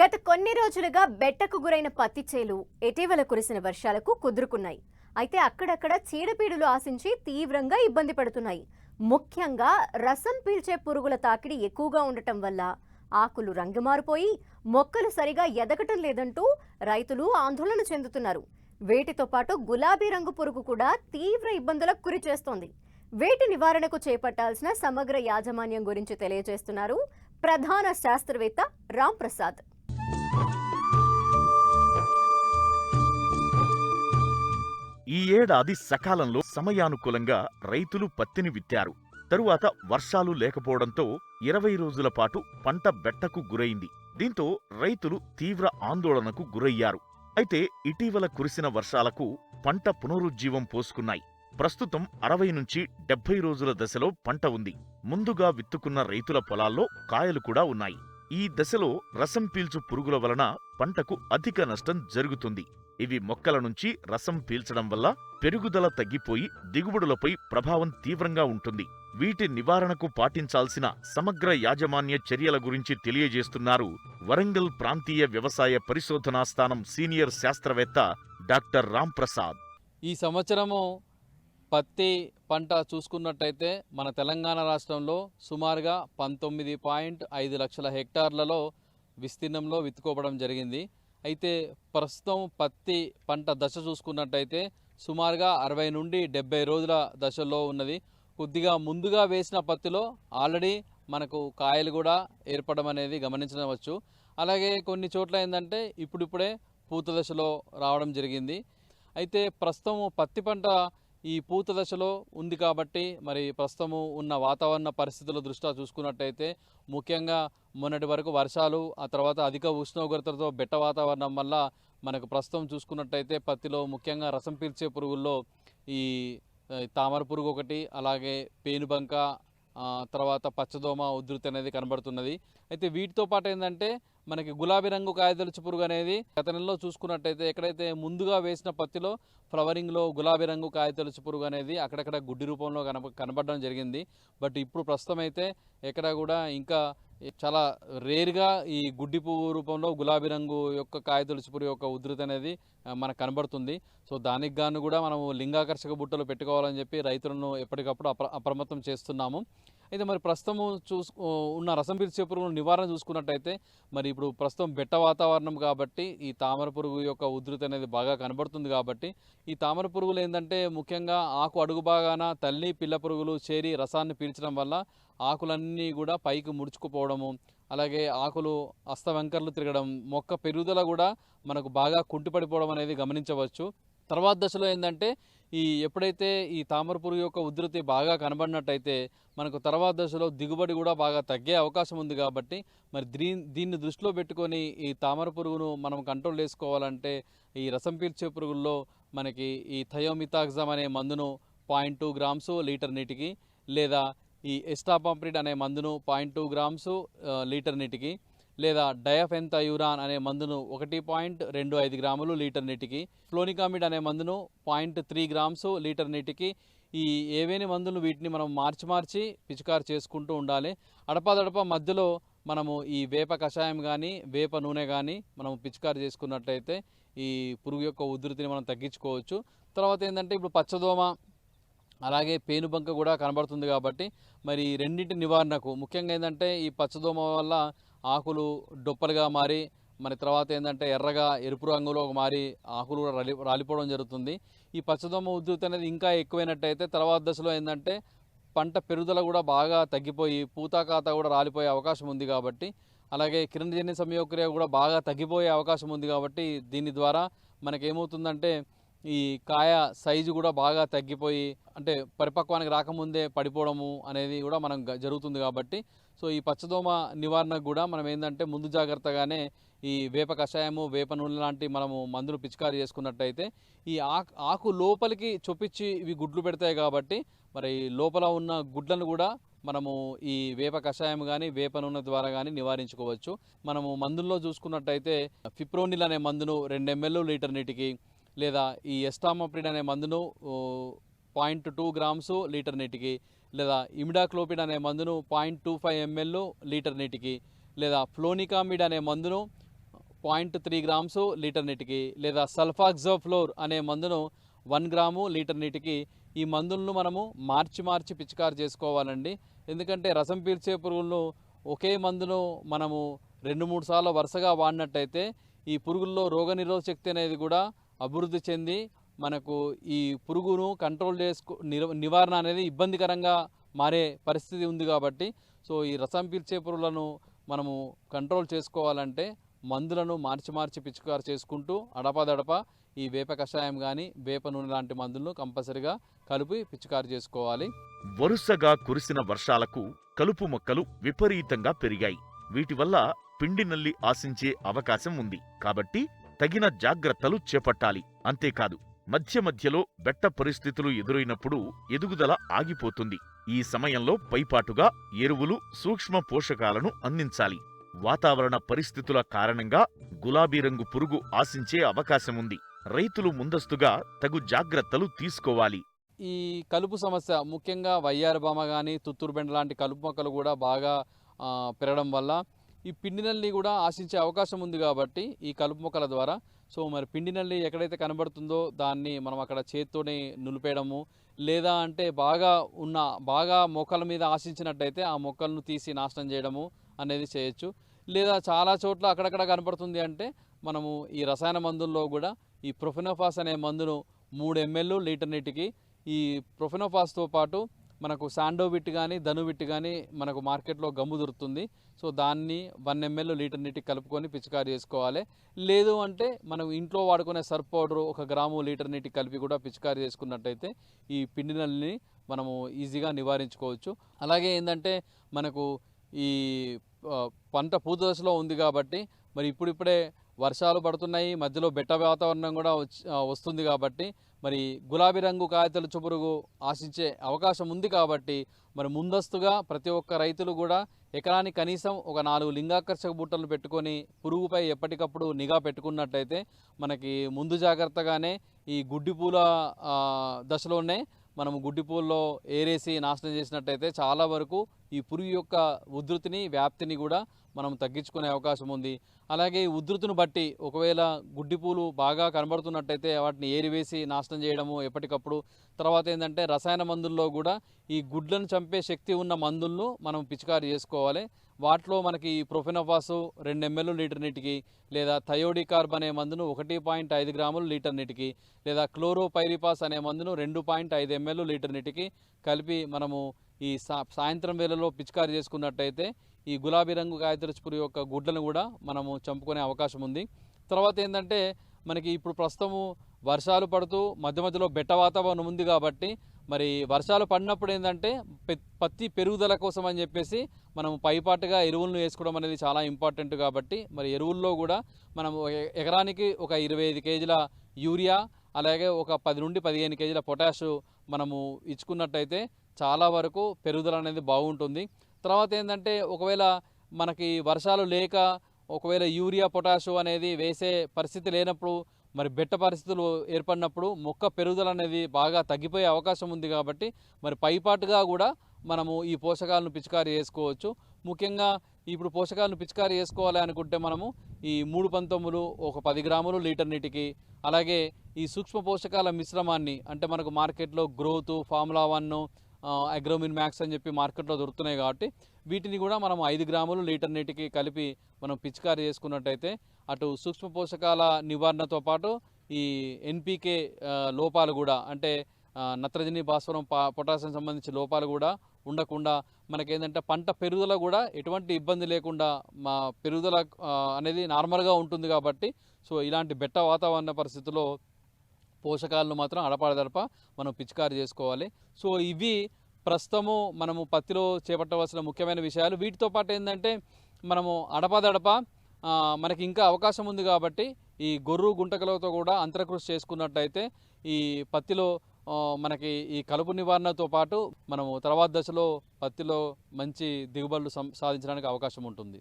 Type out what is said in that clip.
గత కొన్ని రోజులుగా బెట్టకు గురైన పత్తి చేలు ఇటీవల కురిసిన వర్షాలకు కుదురుకున్నాయి. అయితే అక్కడక్కడ చీడపీడులు ఆశించి తీవ్రంగా ఇబ్బంది పడుతున్నాయి. ముఖ్యంగా రసం పీల్చే పురుగుల తాకిడి ఎక్కువగా ఉండటం వల్ల ఆకులు రంగు మారిపోయి మొక్కలు సరిగా ఎదగటం లేదంటూ రైతులు ఆందోళన చెందుతున్నారు. వీటితో పాటు గులాబీ రంగు పురుగు కూడా తీవ్ర ఇబ్బందులకు గురి చేస్తోంది. వీటి నివారణకు చేపట్టాల్సిన సమగ్ర యాజమాన్యం గురించి తెలియజేస్తున్నారు ప్రధాన శాస్త్రవేత్త రామ్ ప్రసాద్. ఈ ఏడాది సకాలంలో సమయానుకూలంగా రైతులు పత్తిని విత్తారు. తరువాత వర్షాలు లేకపోవడంతో 20 రోజుల పాటు పంట బెట్టకు గురైంది. దీంతో రైతులు తీవ్ర ఆందోళనకు గురయ్యారు. అయితే ఇటీవల కురిసిన వర్షాలకు పంట పునరుజ్జీవం పోసుకున్నాయి. ప్రస్తుతం 60 నుంచి 70 రోజుల దశలో పంట ఉంది. ముందుగా విత్తుకున్న రైతుల పొలాల్లో కాయలు కూడా ఉన్నాయి. ఈ దశలో రసం పీల్చు పురుగుల వలన పంటకు అధిక నష్టం జరుగుతుంది. ఇవి మొక్కల నుంచి రసం పీల్చడం వల్ల పెరుగుదల తగ్గిపోయి దిగుబడులపై ప్రభావం తీవ్రంగా ఉంటుంది. వీటి నివారణకు పాటించాల్సిన సమగ్ర యాజమాన్య చర్యల గురించి తెలియజేస్తున్నారు వరంగల్ ప్రాంతీయ వ్యవసాయ పరిశోధనా స్థానం సీనియర్ శాస్త్రవేత్త డాక్టర్ రామ్ ప్రసాద్. ఈ సంవత్సరము పత్తి పంట చూసుకున్నట్టయితే మన తెలంగాణ రాష్ట్రంలో సుమారుగా 19.5 లక్షల హెక్టార్లలో విస్తీర్ణంలో విత్తుకోవడం జరిగింది. అయితే ప్రస్తుతం పత్తి పంట దశ చూసుకున్నట్టయితే సుమారుగా 60 నుండి 70 రోజుల దశలో ఉన్నది. కొద్దిగా ముందుగా వేసిన పత్తిలో ఆల్రెడీ మనకు కాయలు కూడా ఏర్పడడం అనేది గమనించవచ్చు. అలాగే కొన్ని చోట్ల ఏంటంటే ఇప్పుడిప్పుడే పూత దశలో రావడం జరిగింది. అయితే ప్రస్తుతం పత్తి పంట ఈ పూత దశలో ఉంది కాబట్టి మరి ప్రస్తుతము ఉన్న వాతావరణ పరిస్థితుల దృష్ట్యా చూసుకున్నట్టయితే ముఖ్యంగా మొన్నటి వరకు వర్షాలు, ఆ తర్వాత అధిక ఉష్ణోగ్రతలతో బెట్ట వాతావరణం వల్ల మనకు ప్రస్తుతం చూసుకున్నట్టయితే పత్తిలో ముఖ్యంగా రసం పీల్చే పురుగుల్లో ఈ తామర పురుగు ఒకటి, అలాగే పేనుబంక, తర్వాత పచ్చదోమ ఉధృతి అనేది కనబడుతున్నది. అయితే వీటితో పాటు ఏంటంటే మనకి గులాబీ రంగు కాయతొలుచు పురుగు అనేది గత నెలలో చూసుకున్నట్టయితే ఎక్కడైతే ముందుగా వేసిన పత్తిలో ఫ్లవరింగ్లో గులాబీ రంగు కాయతొలుచు పురుగు అనేది అక్కడక్కడ గుడ్డి రూపంలో కనబడడం జరిగింది. బట్ ఇప్పుడు ప్రస్తుతం అయితే ఎక్కడ కూడా ఇంకా చాలా రేర్గా ఈ గుడ్డి పువ్వు రూపంలో గులాబీ రంగు యొక్క కాయతొలుచు పురుగు యొక్క ఉధృతి అనేది మనకు కనబడుతుంది. సో దానికి గాను కూడా మనము లింగాకర్షక బుట్టలు పెట్టుకోవాలని చెప్పి రైతులను ఎప్పటికప్పుడు అప్రమత్తం చేస్తున్నాము. అయితే మరి ప్రస్తుతం ఉన్న రసం పీల్చే పురుగుల నివారణ చూసుకున్నట్టయితే మరి ఇప్పుడు ప్రస్తుతం బెట్ట వాతావరణం కాబట్టి ఈ తామర పురుగు యొక్క ఉధృతి అనేది బాగా కనబడుతుంది. కాబట్టి ఈ తామర పురుగులు ఏంటంటే ముఖ్యంగా ఆకు అడుగు భాగాన తల్లి పిల్ల పురుగులు చేరి రసాన్ని పీల్చడం వల్ల ఆకులన్నీ కూడా పైకి ముడుచుకుపోవడము, అలాగే ఆకులు అస్తవంకర్లు తిరగడం, మొక్క పెరుగుదల కూడా మనకు బాగా కుంటిపడిపోవడం అనేది గమనించవచ్చు. తర్వాత దశలో ఏంటంటే ఎప్పుడైతే ఈ తామర పురుగు యొక్క ఉధృతి బాగా కనబడినట్టయితే మనకు తర్వాత దశలో దిగుబడి కూడా బాగా తగ్గే అవకాశం ఉంది. కాబట్టి మరి దీన్ని దృష్టిలో పెట్టుకొని ఈ తామర పురుగును మనం కంట్రోల్ చేసుకోవాలంటే ఈ రసం పీల్చే పురుగుల్లో మనకి ఈ థయోమితాక్సమ్ అనే మందును 0.2 గ్రామ్స్ లీటర్ నీటికి, లేదా ఈ ఎస్టాపాంప్రిడ్ అనే మందును 0.2 గ్రామ్స్ లీటర్ నీటికి, లేదా డయాఫెన్థయూరాన్ అనే మందును 1.25 గ్రాములు లీటర్ నీటికి, ఫ్లోనికామిడ్ అనే మందును 0.3 గ్రామ్స్ లీటర్ నీటికి, ఈ ఏవేని మందులు వీటిని మనం మార్చి పిచికారు చేసుకుంటూ ఉండాలి. అడపాదడప మధ్యలో మనము ఈ వేప కషాయం కానీ వేప నూనె కానీ మనం పిచికారు చేసుకున్నట్లయితే ఈ పురుగు యొక్క ఉధృతిని మనం తగ్గించుకోవచ్చు. తర్వాత ఏంటంటే ఇప్పుడు పచ్చదోమ అలాగే పేనుబంక కూడా కనబడుతుంది. కాబట్టి మరి రెండింటి నివారణకు ముఖ్యంగా ఏంటంటే ఈ పచ్చదోమ వల్ల ఆకులు డొప్పలుగా మారి మరి తర్వాత ఏంటంటే ఎర్రగా ఎరుపు రంగులో మారి ఆకులు కూడా రాలిపోవడం జరుగుతుంది. ఈ పచ్చదోమ ఉధృతి అనేది ఇంకా ఎక్కువైనట్టయితే తర్వాత దశలో ఏంటంటే పంట పెరుగుదల కూడా బాగా తగ్గిపోయి పూతాకాత కూడా రాలిపోయే అవకాశం ఉంది. కాబట్టి అలాగే కిరణజన్య సంయోగక్రియ కూడా బాగా తగ్గిపోయే అవకాశం ఉంది. కాబట్టి దీని ద్వారా మనకేమవుతుందంటే ఈ కాయ సైజు కూడా బాగా తగ్గిపోయి అంటే పరిపక్వానికి రాకముందే పడిపోవడము అనేది కూడా మనం జరుగుతుంది. కాబట్టి సో ఈ పచ్చదోమ నివారణకు కూడా మనం ఏంటంటే ముందు జాగ్రత్తగానే ఈ వేప కషాయము వేప నూనె లాంటి మనము మందులు పిచికారి చేసుకున్నట్టయితే ఈ ఆకు లోపలికి చొప్పించి ఇవి గుడ్లు పెడతాయి. కాబట్టి మరి లోపల ఉన్న గుడ్లను కూడా మనము ఈ వేప కషాయం కానీ వేప నూనె ద్వారా కానీ నివారించుకోవచ్చు. మనము మందుల్లో చూసుకున్నట్టయితే ఫిప్రోనిల్ అనే మందును 2 ml లీటర్ నీటికి, లేదా ఈ ఎస్టామాప్రిడ్ అనే మందును 0.2 గ్రామ్స్ లీటర్ నీటికి, లేదా ఇమిడాక్లోపిడ్ అనే మందును 0.25 ml లీటర్ నీటికి, లేదా ఫ్లోనికామిడ్ అనే మందును 0.3 గ్రామ్స్ లీటర్ నీటికి, లేదా సల్ఫాక్సోఫ్లోర్ అనే మందును 1 గ్రాము లీటర్ నీటికి, ఈ మందులను మనము మార్చి పిచికారి చేసుకోవాలండి. ఎందుకంటే రసం పీల్చే పురుగులను ఒకే మందును మనము 2-3 సార్లు వరుసగా వాడినట్టయితే ఈ పురుగుల్లో రోగనిరోధక శక్తి అనేది కూడా అభివృద్ధి చెంది మనకు ఈ పురుగును కంట్రోల్ నివారణ అనేది ఇబ్బందికరంగా మారే పరిస్థితి ఉంది. కాబట్టి సో ఈ రసం పీల్చే పురుగులను మనము కంట్రోల్ చేసుకోవాలంటే మందులను మార్చి పిచికారి చేసుకుంటూ అడపాదడప ఈ వేప కషాయం కానీ వేప నూనె లాంటి మందులను కంపల్సరిగా కలిపి పిచికారి చేసుకోవాలి. వరుసగా కురిసిన వర్షాలకు కలుపు మొక్కలు విపరీతంగా పెరిగాయి. వీటి వల్ల పిండి నల్లి ఆశించే అవకాశం ఉంది. కాబట్టి తగిన జాగ్రత్తలు చేపట్టాలి. అంతేకాదు, మధ్యలో బెట్ట పరిస్థితులు ఎదురైనప్పుడు ఎదుగుదల ఆగిపోతుంది. ఈ సమయంలో పైపాటుగా ఎరువులు, సూక్ష్మ పోషకాలను అందించాలి. వాతావరణ పరిస్థితుల కారణంగా గులాబీ రంగు పురుగు ఆశించే అవకాశముంది. రైతులు ముందస్తుగా తగు జాగ్రత్తలు తీసుకోవాలి. ఈ కలుపు సమస్య ముఖ్యంగా వయ్యారబామ కానీ తుత్తూరు బెండ లాంటి కలుపు మొక్కలు కూడా బాగా పెరగడం వల్ల ఈ పిండి నల్లి కూడా ఆశించే అవకాశం ఉంది. కాబట్టి ఈ కలుపు మొక్కల ద్వారా సో మరి పిండి నల్లి ఎక్కడైతే కనబడుతుందో దాన్ని మనం అక్కడ చేత్తోనే నులిపేయడము, లేదా అంటే బాగా మొక్కల మీద ఆశించినట్టయితే ఆ మొక్కలను తీసి నాశనం చేయడము అనేది చేయొచ్చు. లేదా చాలా చోట్ల అక్కడక్కడ కనపడుతుంది అంటే మనము ఈ రసాయన మందుల్లో కూడా ఈ ప్రొఫెనోఫాస్ అనే మందును 3 ml లీటర్ నీటికి, ఈ ప్రొఫెనోఫాస్తో పాటు మనకు శాండోవిట్ కానీ ధనువిట్ కానీ మనకు మార్కెట్లో గమ్ము దొరుకుతుంది. సో దాన్ని 1 ml లీటర్ నీటికి కలుపుకొని పిచికారి చేసుకోవాలి. లేదు అంటే మనం ఇంట్లో వాడుకునే సర్ఫ్ పౌడర్ 1 గ్రాము లీటర్ నీటికి కలిపి కూడా పిచికారి చేసుకున్నట్టయితే ఈ పిండి నల్లిని మనము ఈజీగా నివారించుకోవచ్చు. అలాగే ఏంటంటే మనకు ఈ పంట పూత దశలో ఉంది కాబట్టి మరి ఇప్పుడిప్పుడే వర్షాలు పడుతున్నాయి, మధ్యలో బెట్ట వాతావరణం కూడా వస్తుంది. కాబట్టి మరి గులాబీ రంగు కాయతొలుచు పురుగు ఆశించే అవకాశం ఉంది. కాబట్టి మరి ముందస్తుగా ప్రతి ఒక్క రైతులు కూడా ఎకరానికి కనీసం ఒక 4 లింగాకర్షక బుట్టలు పెట్టుకొని పురుగుపై ఎప్పటికప్పుడు నిఘా పెట్టుకున్నట్టయితే మనకి ముందు జాగ్రత్తగానే ఈ గుడ్డి పూల దశలోనే మనము గుడ్డి పూల్లో ఏరేసి నాశనం చేసినట్టయితే చాలా వరకు ఈ పురుగు యొక్క ఉధృతిని, వ్యాప్తిని కూడా మనం తగ్గించుకునే అవకాశం ఉంది. అలాగే ఉధృతిని బట్టి ఒకవేళ గుడ్డి పూలు బాగా కనబడుతున్నట్టయితే వాటిని ఏరివేసి నాశనం చేయడము ఎప్పటికప్పుడు. తర్వాత ఏంటంటే రసాయన మందుల్లో కూడా ఈ గుడ్లను చంపే శక్తి ఉన్న మందులను మనం పిచికారి చేసుకోవాలి. వాటిలో మనకి ప్రొఫెనోఫాస్ 2 ml లీటర్ నీటికి, లేదా థయోడికార్బ్ అనే మందును 1.5 గ్రాములు లీటర్ నీటికి, లేదా క్లోరోపైరిపాస్ అనే మందును 2.5 ml లీటర్ నీటికి కలిపి మనము ఈ సాయంత్రం వేళలో పిచికారి చేసుకున్నట్టయితే ఈ గులాబీ రంగు కాయతొలుచు పురుగు యొక్క గుడ్లను కూడా మనము చంపుకునే అవకాశం ఉంది. తర్వాత ఏంటంటే మనకి ఇప్పుడు ప్రస్తుతము వర్షాలు పడుతూ మధ్యలో బెట్ట వాతావరణం ఉంది. కాబట్టి మరి వర్షాలు పడినప్పుడు ఏంటంటే పత్తి పెరుగుదల కోసం అని చెప్పేసి మనం పైపాటుగా ఎరువులను వేసుకోవడం అనేది చాలా ఇంపార్టెంట్. కాబట్టి మరి ఎరువుల్లో కూడా మనం ఎకరానికి ఒక 25 కేజీల యూరియా, అలాగే ఒక 10 నుండి 15 కేజీల పొటాషు మనము ఇచ్చుకున్నట్టయితే చాలా వరకు పెరుగుదల అనేది బాగుంటుంది. తర్వాత ఏంటంటే ఒకవేళ మనకి వర్షాలు లేక ఒకవేళ యూరియా, పొటాషు అనేది వేసే పరిస్థితి లేనప్పుడు మరి బెట్ట పరిస్థితులు ఏర్పడినప్పుడు మొక్క పెరుగుదల అనేది బాగా తగ్గిపోయే అవకాశం ఉంది. కాబట్టి మరి పైపాటుగా కూడా మనము ఈ పోషకాలను పిచికారి చేసుకోవచ్చు. ముఖ్యంగా ఇప్పుడు పోషకాలను పిచికారి చేసుకోవాలి అనుకుంటే మనము ఈ 3 పంతొమ్మిది ఒక 10 గ్రాములు లీటర్ నీటికి, అలాగే ఈ సూక్ష్మ పోషకాల మిశ్రమాన్ని అంటే మనకు మార్కెట్లో గ్రోత్, ఫార్ములా 1, అగ్రోమిన్ మ్యాక్స్ అని చెప్పి మార్కెట్లో దొరుకుతున్నాయి. కాబట్టి వీటిని కూడా మనం 5 గ్రాములు లీటర్ నీటికి కలిపి మనం పిచికారి చేసుకున్నట్టయితే అటు సూక్ష్మ పోషకాల నివారణతో పాటు ఈ ఎన్పికే లోపాలు కూడా అంటే నత్రజని, భాస్వరం, పొటాషియం సంబంధించిన లోపాలు కూడా ఉండకుండా మనకేంటంటే పంట పెరుగుదల కూడా ఎటువంటి ఇబ్బంది లేకుండా మా పెరుగుదల అనేది నార్మల్గా ఉంటుంది. కాబట్టి సో ఇలాంటి బెట్ట వాతావరణ పరిస్థితుల్లో పోషకాలను మాత్రం అడపాదడప మనం పిచికారి చేసుకోవాలి. సో ఇవి ప్రస్తుతము మనము పత్తిలో చేపట్టవలసిన ముఖ్యమైన విషయాలు. వీటితో పాటు ఏంటంటే మనము అడపాదడప మనకి ఇంకా అవకాశం ఉంది. కాబట్టి ఈ గొర్రు గుంటకలతో కూడా అంతరకృషి చేసుకున్నట్టయితే ఈ పత్తిలో మనకి ఈ కలుపు నివారణతో పాటు మనము తర్వాత దశలో పత్తిలో మంచి దిగుబడులు సాధించడానికి అవకాశం ఉంటుంది.